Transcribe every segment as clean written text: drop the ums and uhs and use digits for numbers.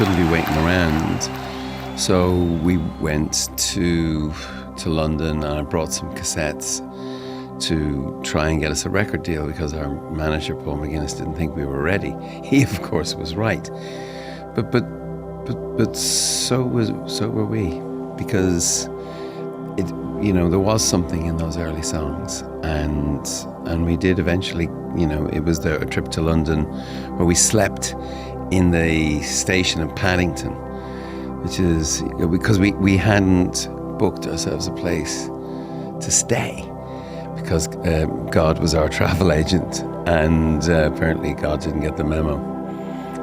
couldn't be waiting around. So we went to London, and I brought some cassettes to try and get us a record deal because our manager, Paul McGuinness, didn't think we were ready. He, of course, was right. But so were we, because there was something in those early songs, and we did eventually. It was a trip to London where we slept in the station in Paddington, which is because we hadn't booked ourselves a place to stay, because God was our travel agent, and apparently God didn't get the memo.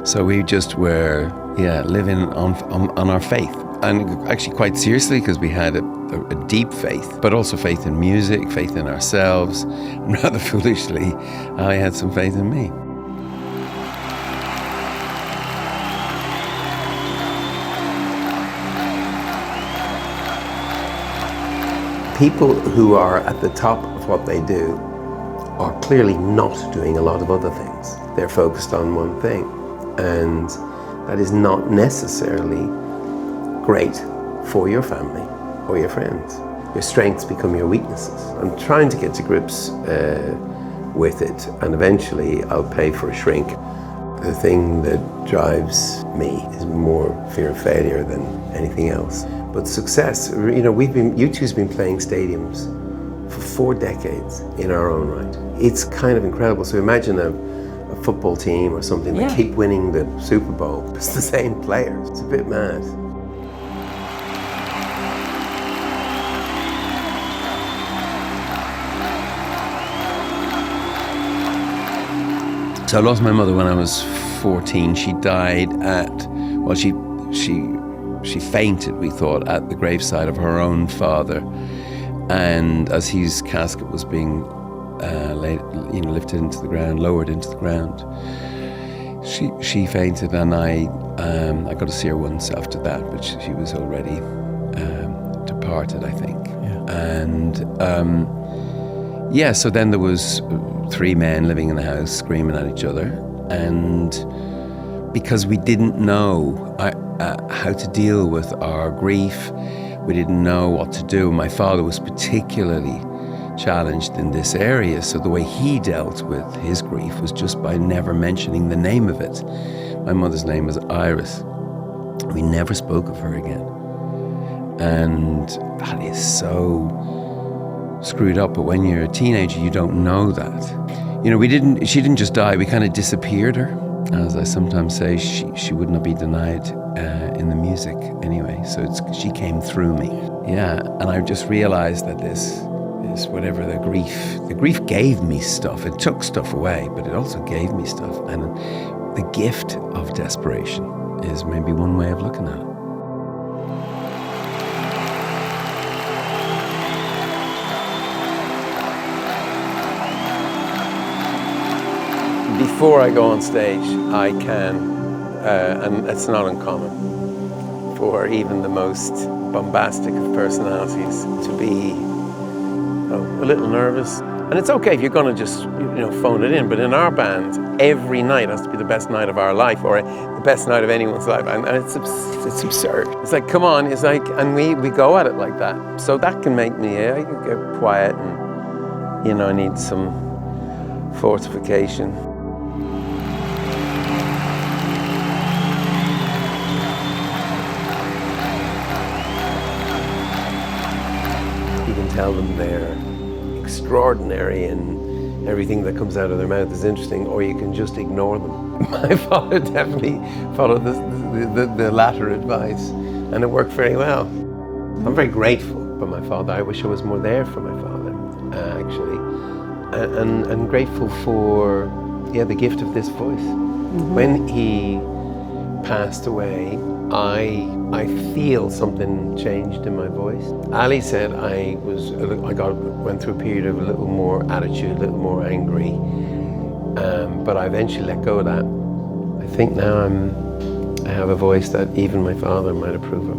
So we just were living on our faith, and actually quite seriously, because we had a deep faith, but also faith in music, faith in ourselves, and rather foolishly, I had some faith in me. People who are at the top of what they do are clearly not doing a lot of other things. They're focused on one thing, and that is not necessarily great for your family or your friends. Your strengths become your weaknesses. I'm trying to get to grips with it, and eventually I'll pay for a shrink. The thing that drives me is more fear of failure than anything else. But success, U2's been playing stadiums for 4 decades in our own right. It's kind of incredible. So imagine a football team or something that keep winning the Super Bowl. It's the same players. It's a bit mad. So I lost my mother when I was 14. She died she fainted, we thought, at the graveside of her own father. And as his casket was being lifted into the ground, lowered into the ground, she fainted, and I got to see her once after that, but she was already departed, I think. Yeah. And so then there was 3 men living in the house screaming at each other, and because we didn't know how to deal with our grief, we didn't know what to do. My father was particularly challenged in this area, so the way he dealt with his grief was just by never mentioning the name of it. My mother's name was Iris. We never spoke of her again, and that is so screwed up. But when you're a teenager, you don't know that. She didn't just die, we kind of disappeared her. As I sometimes say, she would not be denied in the music anyway. So she came through me. Yeah, and I just realized that this whatever the grief gave me stuff. It took stuff away, but it also gave me stuff. And the gift of desperation is maybe one way of looking at it. Before I go on stage, I can, and it's not uncommon for even the most bombastic of personalities to be a little nervous. And it's okay if you're going to just phone it in, but in our band, every night has to be the best night of our life, or the best night of anyone's life, and it's absurd. It's like, come on, it's like, and we go at it like that. So that can make me, I can get quiet, and I need some fortification. Tell them they're extraordinary and everything that comes out of their mouth is interesting, or you can just ignore them. My father definitely followed the latter advice, and it worked very well. I'm very grateful for my father. I wish I was more there for my father, actually, and grateful for the gift of this voice. Mm-hmm. When he passed away, I feel something changed in my voice. Ali said I went through a period of a little more attitude, a little more angry, but I eventually let go of that. I think now I have a voice that even my father might approve of.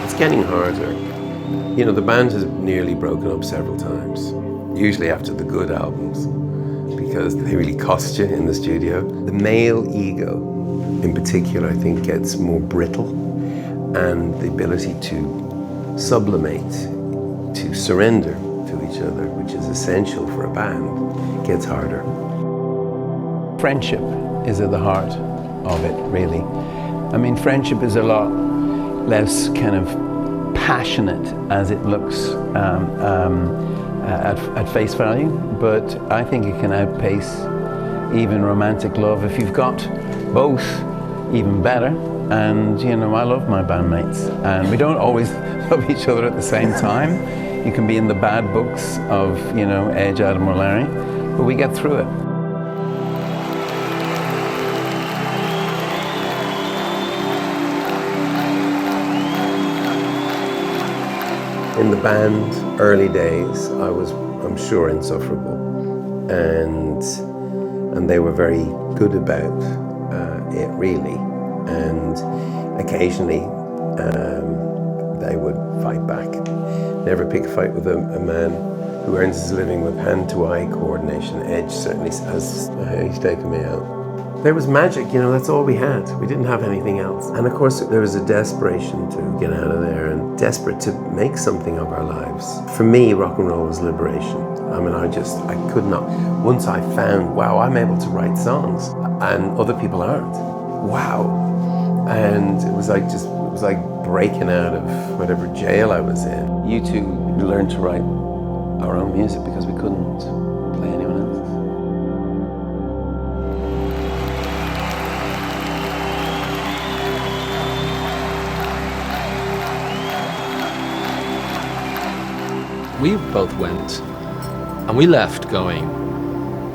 It's getting harder. You know, the band has nearly broken up several times, usually after the good albums, because they really cost you in the studio. The male ego, in particular, I think gets more brittle, and the ability to sublimate, to surrender to each other, which is essential for a band, gets harder. Friendship is at the heart of it, really. I mean, friendship is a lot less kind of passionate as it looks at face value, but I think it can outpace even romantic love. If you've got both, even better. And you know, I love my bandmates, and we don't always love each other at the same time. You can be in the bad books of, you know, Edge, Adam or Larry, but we get through it. In the band, early days, I'm sure, insufferable, and they were very good about it, really. And occasionally, they would fight back. Never pick a fight with a man who earns his living with hand-to-eye coordination. Edge certainly has. He's taken me out. There was magic, you know, that's all we had. We didn't have anything else. And of course, there was a desperation to get out of there and desperate to make something of our lives. For me, rock and roll was liberation. I mean, I could not. Once I found, wow, I'm able to write songs and other people aren't. Wow. And it was like breaking out of whatever jail I was in. U2 learned to write our own music because we couldn't play anyone else's. We both went and we left going,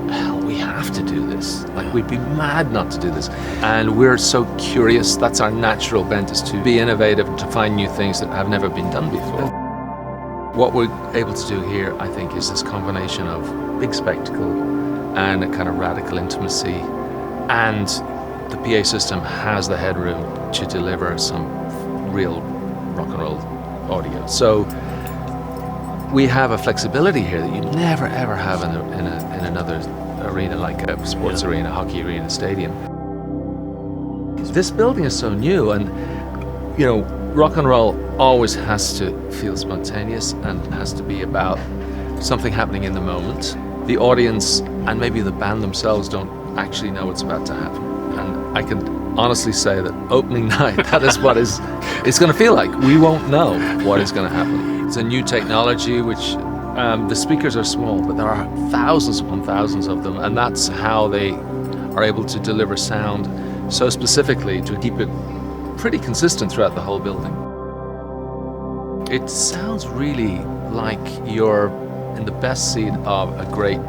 hell, we have to do this. Like, we'd be mad not to do this. And we're so curious. That's our natural bent, is to be innovative and to find new things that have never been done before. What we're able to do here, I think, is this combination of big spectacle and a kind of radical intimacy. And the PA system has the headroom to deliver some real rock and roll audio. So we have a flexibility here that you never ever have in another arena, like a sports arena, hockey arena, stadium. This building is so new, and you know, rock and roll always has to feel spontaneous and has to be about something happening in the moment. The audience and maybe the band themselves don't actually know what's about to happen. And I can honestly say that opening night, that is what it's going to feel like. We won't know what is going to happen. It's a new technology, which the speakers are small, but there are thousands upon thousands of them, and that's how they are able to deliver sound so specifically to keep it pretty consistent throughout the whole building. It sounds really like you're in the best seat of a great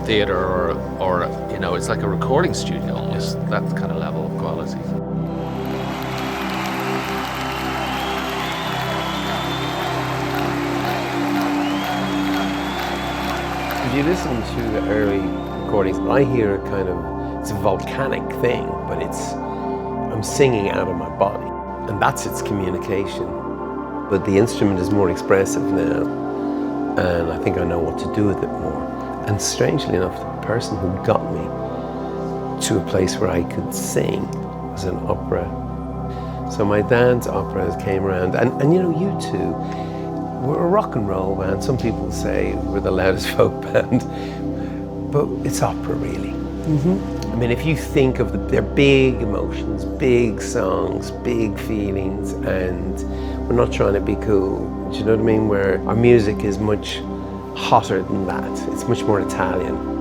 theater or you know, it's like a recording studio almost, that kind of level of quality. If you listen to the early recordings, I hear a kind of, it's a volcanic thing, but I'm singing out of my body, and that's its communication. But the instrument is more expressive now, and I think I know what to do with it more. And strangely enough, the person who got me to a place where I could sing was an opera. So my dad's operas came around, and you know, U2, we're a rock and roll band. Some people say we're the loudest folk band, but it's opera, really. I mean, if you think of their big emotions, big songs, big feelings, and we're not trying to be cool. Do you know what I mean? Where our music is much hotter than that. It's much more Italian.